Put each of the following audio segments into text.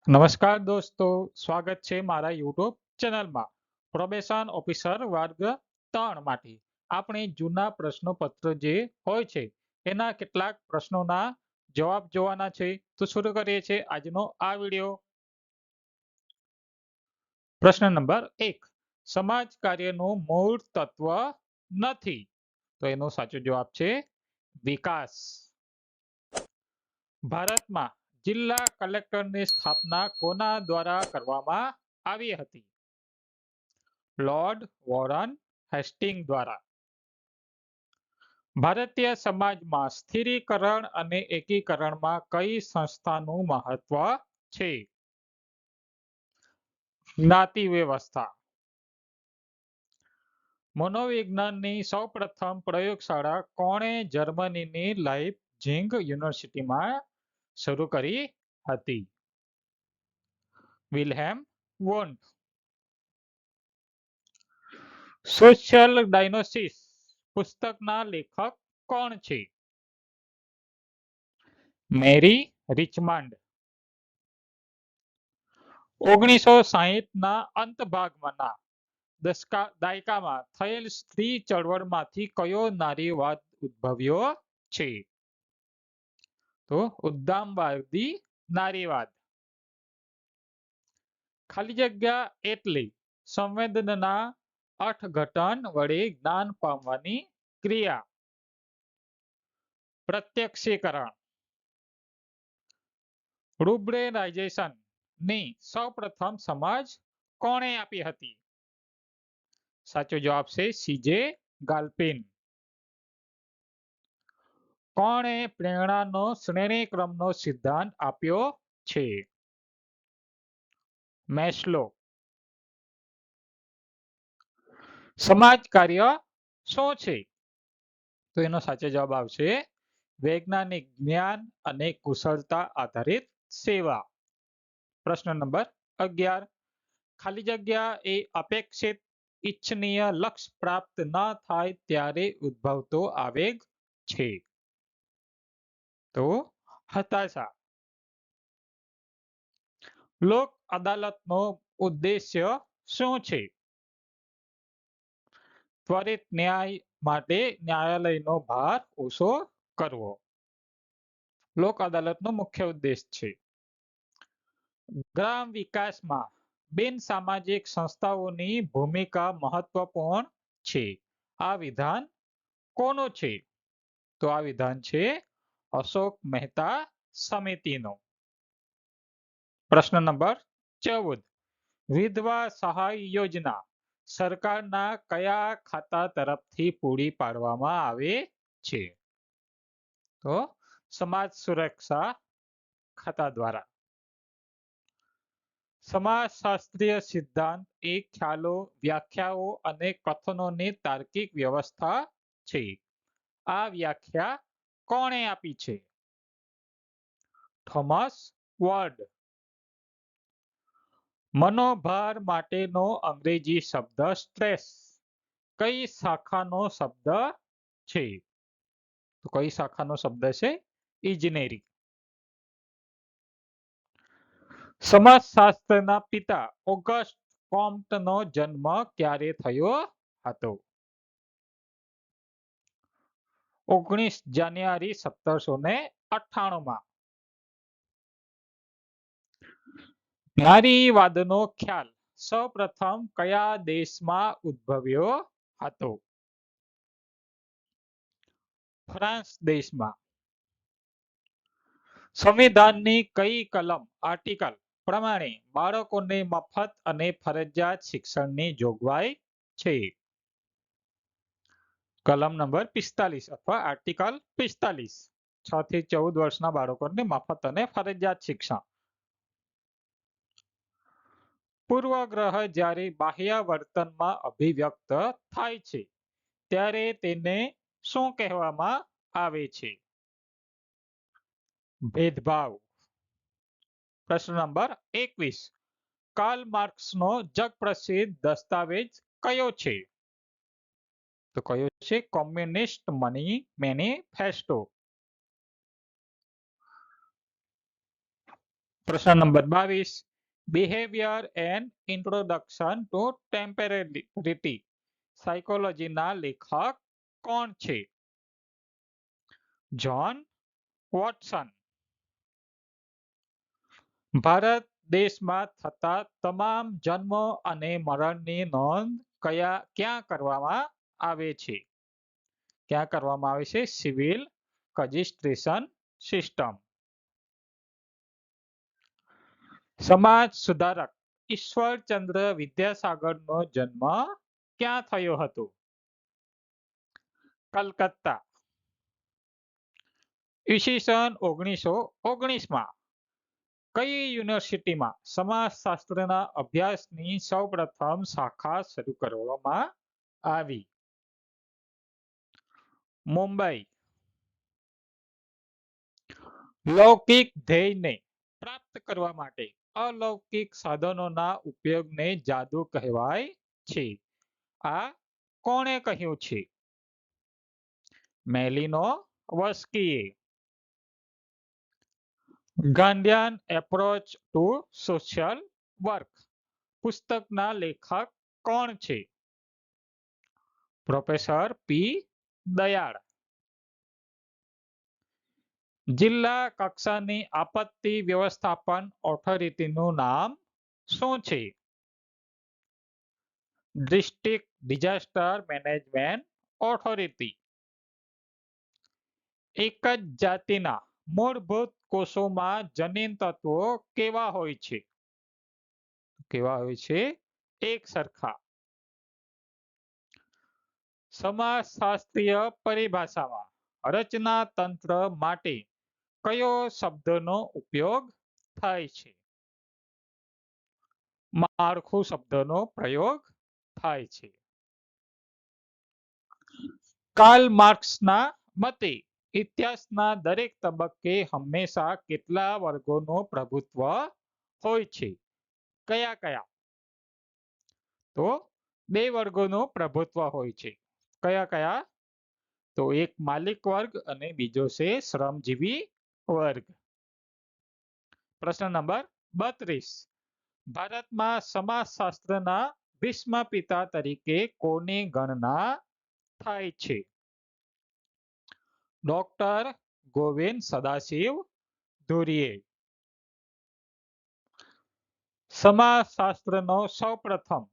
નમસ્કાર દોસ્તો, સ્વાગત છે મારા યુટ્યુબ ચેનલમાં. પ્રોબેશન ઓફિસર વર્ગ 3 માંથી આપણે જૂના પ્રશ્નોપત્ર જે હોય છે એના કેટલાક પ્રશ્નોના જવાબ જોવાના છે. તો શરૂ કરીએ છીએ આજનો આ વિડિયો. પ્રશ્ન નંબર 1. સમાજ કાર્યનું મૂળ તત્વ નથી. તો એનો સાચો જવાબ છે વિકાસ. ભારતમાં જિલ્લા કલેક્ટરની સ્થાપના કોના દ્વારા કરવામાં આવી હતી? લોર્ડ વોરન હેસ્ટિંગ દ્વારા. ભારતીય સમાજમાં સ્થિરીકરણ અને એકીકરણમાં કઈ સંસ્થાનું મહત્વ છે? જ્ઞાતિ વ્યવસ્થા. મનોવિજ્ઞાનની સૌપ્રથમ પ્રયોગશાળા કોણે જર્મનીની લાઇપ્ઝિગ યુનિવર્સિટીમાં શરૂ કરી હતી? વિલ્હેમ વોન્ટ. સોશિયલ ડાયનોસિસ પુસ્તકના લેખક કોણ છે? મેરી રિચમન્ડ. 1960ના અંત ભાગમાંના દાયકામાં થયેલ સ્ત્રી ચળવળમાંથી કયો નારીવાદ ઉદ્ભવ્યો છે? તો ઉદ્દામવાદી નારીવાદ. ખાલી જગ્યા એટલે સંવેદનના અર્થઘટન વડે જ્ઞાન પામવાની ક્રિયા. પ્રત્યક્ષીકરણ. રૂબ્રેનાઇઝેશન ની સૌપ્રથમ સમજ કોણે આપી હતી? સાચો જવાબ છે સીજે ગાલ્પિન. કોણે પ્રેરણાનો શ્રેણીક્રમનો સિદ્ધાંત આપ્યો છે? મેસ્લો. સમાજ કાર્ય શું છે? તો એનો સાચો જવાબ આવશે વૈજ્ઞાનિક જ્ઞાન અને કુશળતા આધારિત સેવા. પ્રશ્ન નંબર 11. ખાલી જગ્યા એ અપેક્ષિત ઇચ્છનીય લક્ષ્ય પ્રાપ્ત ન થાય ત્યારે ઉદ્ભવતો આવેગ છે? તો હતાશા. લોક અદાલતનો ઉદ્દેશ્ય શું છે? ત્વરિત ન્યાય માટે ન્યાયાલયનો ભાર ઓછો કરવો. લોક અદાલતનો મુખ્ય ઉદ્દેશ છે. ગ્રામ વિકાસમાં બિન સામાજિક સંસ્થાઓની ભૂમિકા મહત્વપૂર્ણ છે. આ વિધાન કોનું છે? તો આ વિધાન છે અશોક મહેતા સમિતિનો. પ્રશ્ન નંબર 14. વિધવા સહાય યોજના સરકારના કયા ખાતા તરફથી પૂરી પાડવામાં આવે છે? તો સમાજ સુરક્ષા ખાતા દ્વારા. સમાજશાસ્ત્રીય સિદ્ધાંત એ ખ્યાલો, વ્યાખ્યાઓ અને કથનોની તાર્કિક વ્યવસ્થા છે. આ વ્યાખ્યા કોણે આપી છે? Thomas word. મનોભાર માટેનો અંગ્રેજી શબ્દ સ્ટ્રેસ કઈ શાખાનો શબ્દ છે? તો કઈ શાખાનો શબ્દ છે? ઇજનેરી. સમાજશાસ્ત્રના પિતા ઓગસ્ટ કોમ્ટનો જન્મ ક્યારે થયો હતો? 19 જાન્યુઆરી 1798માં. નારીવાદનો ખ્યાલ સૌપ્રથમ કયા દેશમાં ઉદ્ભવ્યો હતો? ફ્રાન્સ દેશમાં. સંવિધાનની કઈ કલમ આર્ટિકલ પ્રમાણે બાળકોને મફત અને ફરજિયાત શિક્ષણની જોગવાઈ છે? કલમ નંબર 45 અથવા આર્ટિકલ 45. 6 થી 14 વર્ષના બાળકોને મફત અને ફરજિયાત શિક્ષણ. પૂર્વગ્રહ જ્યારે બાહ્ય વર્તનમાં અભિવ્યક્ત થાય છે ત્યારે તેને શું કહેવામાં આવે છે? ભેદભાવ. પ્રશ્ન નંબર 21. કાર્લ માર્ક્સનો જગપ્રસિદ્ધ દસ્તાવેજ કયો છે? તો કયો છે? Communist manifesto. પ્રશ્ન number 22. Behaviour and introduction to ટેમ્પરેરિટી સાયકોલોજીના લેખક કોણ છે? John Watson. ભારત દેશમાં થતા તમામ જન્મ અને મરણની નોંધ ક્યાં કરવામાં આવે છે? ક્યાં કરવામાં આવે છે? Civil registration system. સમાજ સુધારક ઈશ્વરચંદ્ર વિદ્યાસાગરનો જન્મ ક્યાં થયો હતો? કલકત્તા. ઈસવીસન 1919માં કઈ યુનિવર્સિટીમાં સમાજશાસ્ત્રના અભ્યાસની સૌપ્રથમ શાખા શરૂ કરવામાં આવી? મુંબઈ. લૌકિક ધ્યેયને પ્રાપ્ત કરવા માટે અલૌકિક સાધનોના ઉપયોગને જાદુ કહેવાય છે. આ કોણે કહ્યું છે? મેલિનોવસ્કીએ. Gandhian approach two social work પુસ્તકના લેખક કોણ છે? પ્રોફેસર પી. દયાળ. જિલ્લા કક્ષાની આપત્તિ વ્યવસ્થાપન ઓથોરિટીનું નામ શું છે? District disaster management authority. એક જ જાતિના મૂળભૂત કોષોમાં જનીન તત્વો કેવા હોય છે? કેવા હોય છે? એક સરખા. સમાજશાસ્ત્રીય પરિભાષામાં રચના તંત્ર માટે કયો શબ્દનો ઉપયોગ થાય છે? માળખું શબ્દનો પ્રયોગ થાય છે. કાર્લ માર્ક્સના મતે ઇતિહાસના દરેક તબક્કે હંમેશા કેટલા વર્ગોનું પ્રભુત્વ હોય છે? કયા કયા? તો 2 વર્ગોનું પ્રભુત્વ હોય છે. કયા કયા? તો એક માલિક વર્ગ અને બીજો છે શ્રમજીવી વર્ગ. પ્રશ્ન નંબર 32. ભારતમાં સમાજશાસ્ત્રના ભીષ્મ પિતા તરીકે કોની ગણના થાય છે? ડોક્ટર ગોવિંદ સદાશિવ ધુરીએ. સમાજશાસ્ત્રનો સૌપ્રથમ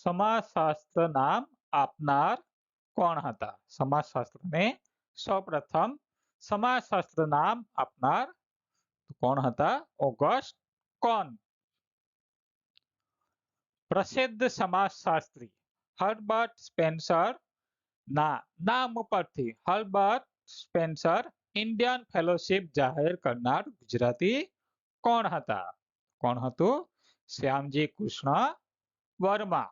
સમાજશાસ્ત્ર નામ આપનાર કોણ હતા? સમાજશાસ્ત્રને સૌપ્રથમ સમાજશાસ્ત્ર નામ આપનાર કોણ હતા? ઓગસ્ટ કોન્ત. પ્રસિદ્ધ સમાજશાસ્ત્રી હર્બર્ટ સ્પેન્સર ના નામ પરથી હર્બર્ટ સ્પેન્સર ઇન્ડિયન ફેલોશિપ જાહેર કરનાર ગુજરાતી કોણ હતા? કોણ હતું? શ્યામજી કૃષ્ણ વર્મા.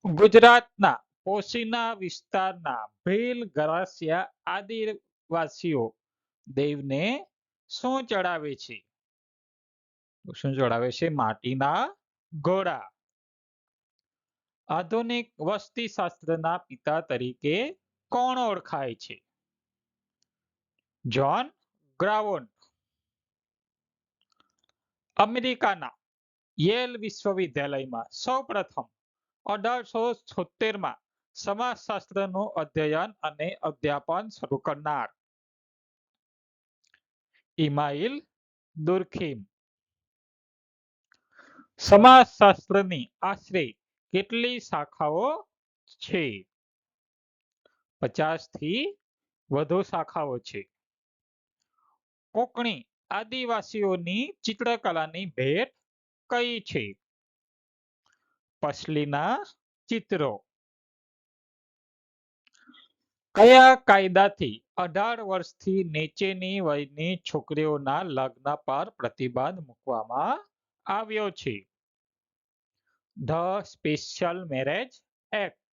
ગુજરાતના પોશીના વિસ્તારના ભીલ ગરાસિયા આદિવાસીઓ દેવને શું ચડાવે છે? શું ચડાવે છે? માટીના ઘોડા. આધુનિક વસ્તીશાસ્ત્રના પિતા તરીકે કોણ ઓળખાય છે? John ground. અમેરિકાના યેલ વિશ્વવિદ્યાલયમાં સૌપ્રથમ 1876માં સમાજશાસ્ત્રનું અધ્યયન અને અધ્યાપન શરૂ કરનાર ઇમાઇલ દુર્ખીમ. સમાજશાસ્ત્રની આશરે કેટલી શાખાઓ છે? 50 થી વધુ શાખાઓ છે. કોંકણી આદિવાસીઓની ચિત્રકલાની ભેટ કઈ છે? પસલીના ચિત્રો. કયા કાયદાથી 18 વર્ષથી નીચેની વયની છોકરીઓના લગ્ન પર પ્રતિબંધ મૂકવામાં આવ્યો છે? The special marriage act.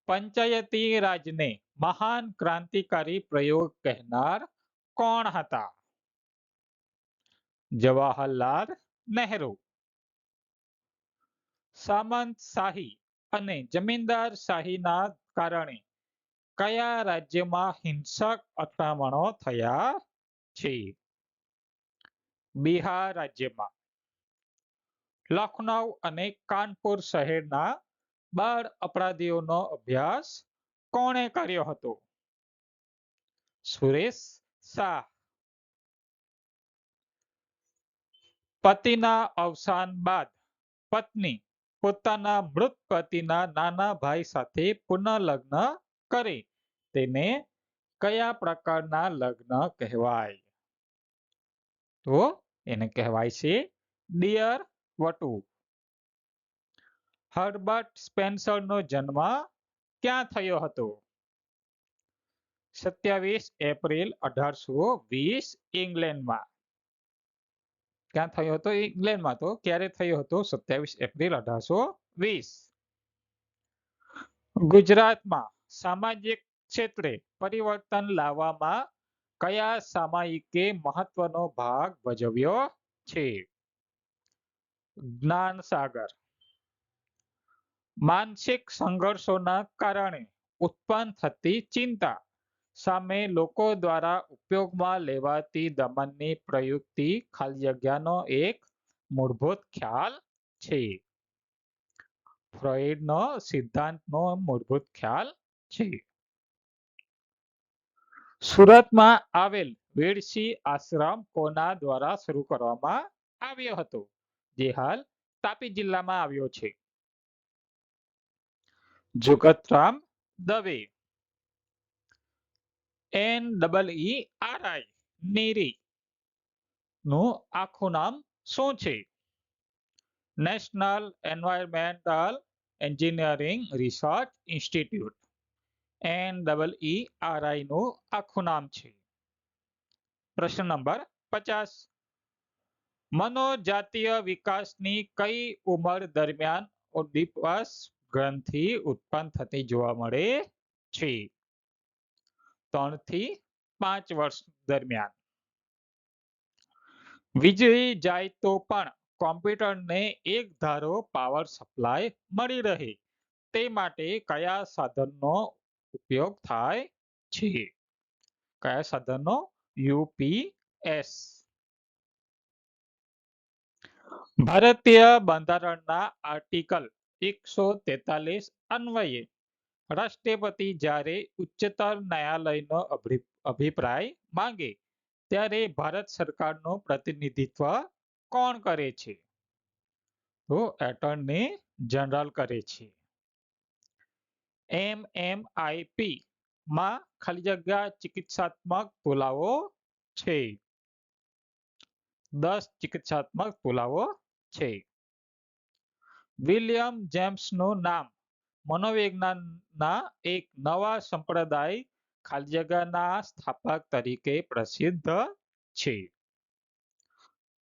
Panchayati રાજને મહાન ક્રાંતિકારી પ્રયોગ કહેનાર કોણ હતા? જવાહરલાલ નહેરુ. સામંતશાહી અને જમીનદારશાહીના કારણે કયા રાજ્યમાં હિંસક અથડામણો થયા છે. બિહાર રાજ્યમાં લખનઉ અને કાનપુર શહેરના બાળ અપરાધીઓનો અભ્યાસ કોણે કર્યો હતો? સુરેશ શાહ. પતિના અવસાન બાદ પત્ની પોતાના મૃત પતિના નાના ભાઈ સાથે પુનઃલગ્ન કરે તેને કયા પ્રકારના લગ્ન કહેવાય? તો એને કહેવાય છે ડિયર વટુ. હર્બર્ટ સ્પેન્સરનો જન્મ ક્યાં થયો હતો? 27 એપ્રિલ 1820 ઇંગ્લેન્ડમાં. ક્યાં થયો હતો? ઇંગ્લેન્ડમાં. તો ક્યારે થયો હતો? 27 એપ્રિલ 1820. ગુજરાતમાં સામાજિક ક્ષેત્રે પરિવર્તન લાવવામાં કયા સામાયિકે મહત્વનો ભાગ ભજવ્યો છે? જ્ઞાનસાગર. માનસિક સંઘર્ષોના કારણે ઉત્પન્ન થતી ચિંતા સામે લોકો દ્વારા ઉપયોગમાં લેવાતી દમનની પ્રયુક્તિ ખાલી જગ્યાનો એક મૂળભૂત ખ્યાલ છે. ફ્રોઈડનો સિદ્ધાંતનો મૂળભૂત ખ્યાલ છે. સુરતમાં આવેલ વેડસી આશ્રમ કોના દ્વારા શરૂ કરવામાં આવ્યો હતો? જે હાલ તાપી જિલ્લામાં આવ્યો છે. જગતરામ દવે. NEERI નીરી નું આખું નામ શું છે? National environmental engineering research institute. NEERI નું આખું નામ છે. પ્રશ્ન નંબર 50. મનોજાતીય વિકાસની કઈ ઉંમર દરમિયાન ઓડિપસ ગ્રંથિ ઉત્પન્ન થતી જોવા મળે છે? 3 થી 5 વર્ષ દરમિયાન. વીજળી જાય તો પણ કોમ્પ્યુટરને એક ધારો પાવર સપ્લાય મળી રહે તે માટે કયા સાધનનો ઉપયોગ થાય છે? કયા સાધનનો? UPS. ભારતીય બંધારણના આર્ટિકલ 143 અન્વયે રાષ્ટ્રપતિ જ્યારે ઉચ્ચતર ન્યાયાલયનો અભિપ્રાય માંગે ત્યારે ભારત સરકારનું પ્રતિનિધિત્વ કોણ કરે છે? તો એટર્ની જનરલ કરે છે. MMIP માં ખાલી જગ્યા ચિકિત્સાત્મક પુરાવો છે. 10 ચિકિત્સાત્મક પુરાવો છે. વિલિયમ જેમ્સનું નામ મનોવિજ્ઞાનના એક નવા સંપ્રદાય ખાલી જગ્યાના સ્થાપક તરીકે પ્રસિદ્ધ છે.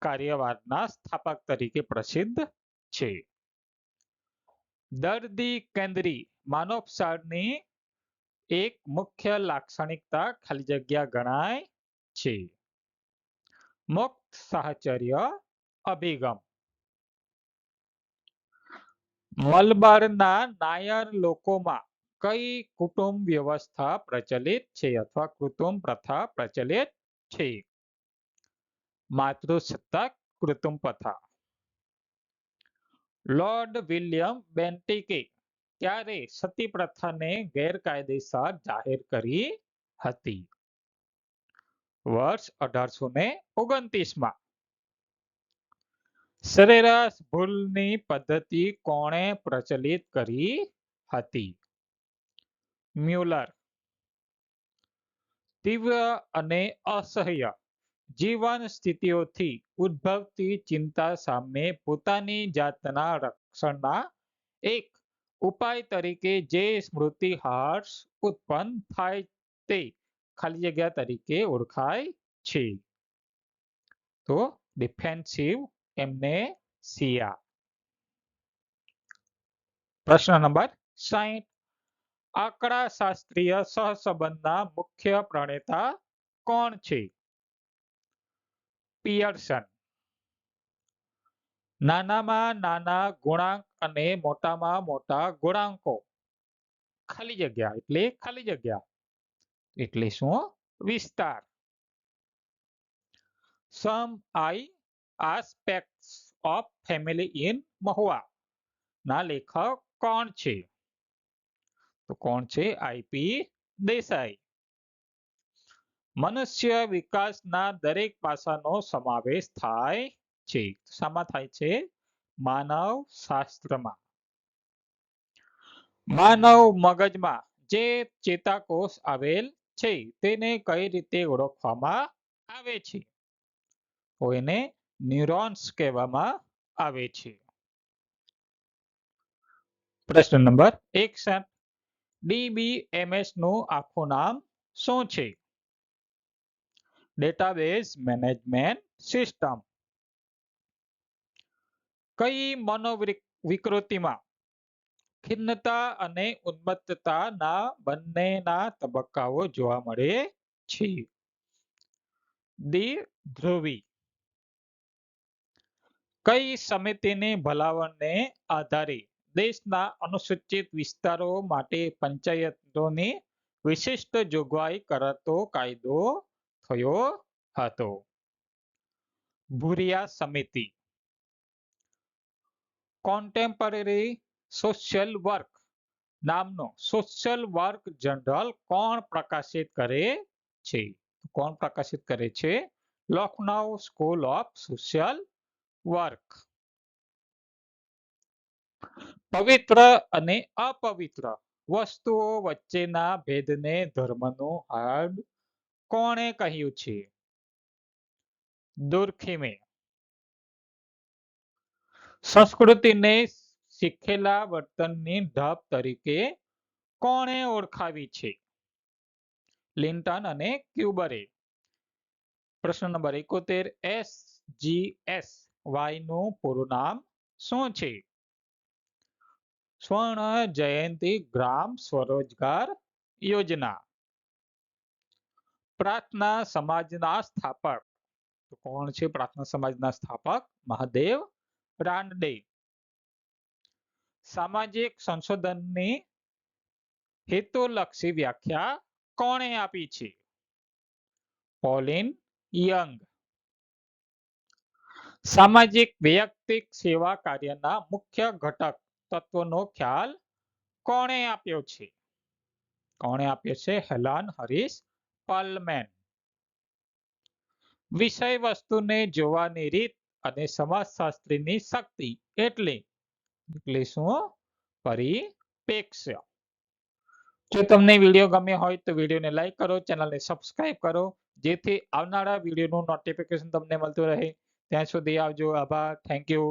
કાર્યવાદના સ્થાપક તરીકે પ્રસિદ્ધ છે. દર્દી કેન્દ્રી માનવોપચારની એક મુખ્ય લાક્ષણિકતા ખાલી જગ્યા ગણાય છે. મુક્ત સાહચર્ય અભિગમ. મલબારના નાયર લોકોમાં કઈ કુટુંબ વ્યવસ્થા પ્રચલિત છે અથવા કુટુંબ પ્રથા પ્રચલિત છે? માતૃસત્તાક કુટુંબ પ્રથા. લોર્ડ વિલિયમ બેન્ટિકે ક્યારે સતી પ્રથાને ગેરકાયદેસર જાહેર કરી હતી? વર્ષ 1829માં. સરેરાશ ભૂલની પદ્ધતિ કોણે પ્રચલિત કરી હતી? મ્યુલર. તીવ્ર અને અસહ્ય જીવન સ્થિતિઓથી ઉદ્ભવતી ચિંતા સામે પોતાની જાતના રક્ષણના એક ઉપાય તરીકે જે સ્મૃતિહાસ ઉત્પન્ન થાય તે ખાલી જગ્યા તરીકે ઓળખાય છે. તો ડિફેન્સિવ એમ્નેસિયા. પ્રશ્ન નંબર 60. આંકડાશાસ્ત્રીય સહસંબંધના મુખ્ય પ્રણેતા કોણ છે? પિયર્સન. નાનામાં નાના ગુણાંક અને મોટામાં મોટા ગુણાંકો ખાલી જગ્યા એટલે ખાલી જગ્યા એટલે શું? વિસ્તાર. સમ આઈ aspects of family in Mahuva ના લેખક કોણ છે? તો કોણ છે? આઈપી દેસાઈ. મનુષ્ય વિકાસના દરેક પાસાનો સમાવેશ થાય છે. શામાં થાય છે? માનવ શાસ્ત્રમાં. માનવ મગજમાં જે ચેતાકોષ આવેલ છે તેને કઈ રીતે ઓળખવામાં આવે છે? તો એને ન્યુરોન્સ કહેવામાં આવે છે. પ્રશ્ન નંબર 61. DBMS નું આખું નામ શું છે? Database management system. કઈ મનોવિકૃતિમાં ખિન્નતા અને ઉન્મત્તતાના બંનેના તબક્કાઓ જોવા મળે છે? દ્વિધ્રુવી. કઈ સમિતિની ભલામણને આધારે દેશના અનુસૂચિત વિસ્તારો માટે પંચાયતોની વિશિષ્ટ જોગવાઈ કરતો કાયદો થયો હતો? ભુરિયા સમિતિ. કોન્ટેમ્પરરી સોશિયલ વર્ક નામનો સોશિયલ વર્ક જર્નલ કોણ પ્રકાશિત કરે છે? કોણ પ્રકાશિત કરે છે? Lucknow school of social work. પવિત્ર અને અપવિત્ર વસ્તુઓ વચ્ચેના ભેદને ધર્મનું હાડ કોણે કહ્યું છે? દુર્ખીમે. સંસ્કૃતિને શીખેલા વર્તનની ઢબ તરીકે કોણે ઓળખાવી છે? લિંટન અને ક્યુબરે. પ્રશ્ન નંબર 71. SGSY નું પૂરું નામ શું છે? સ્વર્ણ જયંતી ગ્રામ સ્વરોજગાર યોજના. પ્રાર્થના સમાજના સ્થાપક કોણ છે? પ્રાર્થના સમાજના સ્થાપક મહાદેવ રાનડે. સામાજિક સંશોધનની હેતુલક્ષી વ્યાખ્યા કોણે આપી છે? પોલિન યંગ. સામાજિક વૈયક્તિક સેવા કાર્યના મુખ્ય ઘટક તત્વનો ખ્યાલ કોણે આપ્યો છે? કોણે આપ્યો છે? હેલન હરીશ પલમેન. વિષય વસ્તુને જોવાની રીત અને સમાજશાસ્ત્રીની શક્તિ એટલે શું? પરિપ્રેક્ષ્ય. જો તમને વિડીયો ગમ્યો હોય તો વિડીયોને લાઈક કરો, ચેનલને સબસ્ક્રાઇબ કરો જેથી આવનારા વિડીયોનું નોટિફિકેશન તમને મળતું રહે. ત્યાં સુધી આવજો. આભાર. Thank you.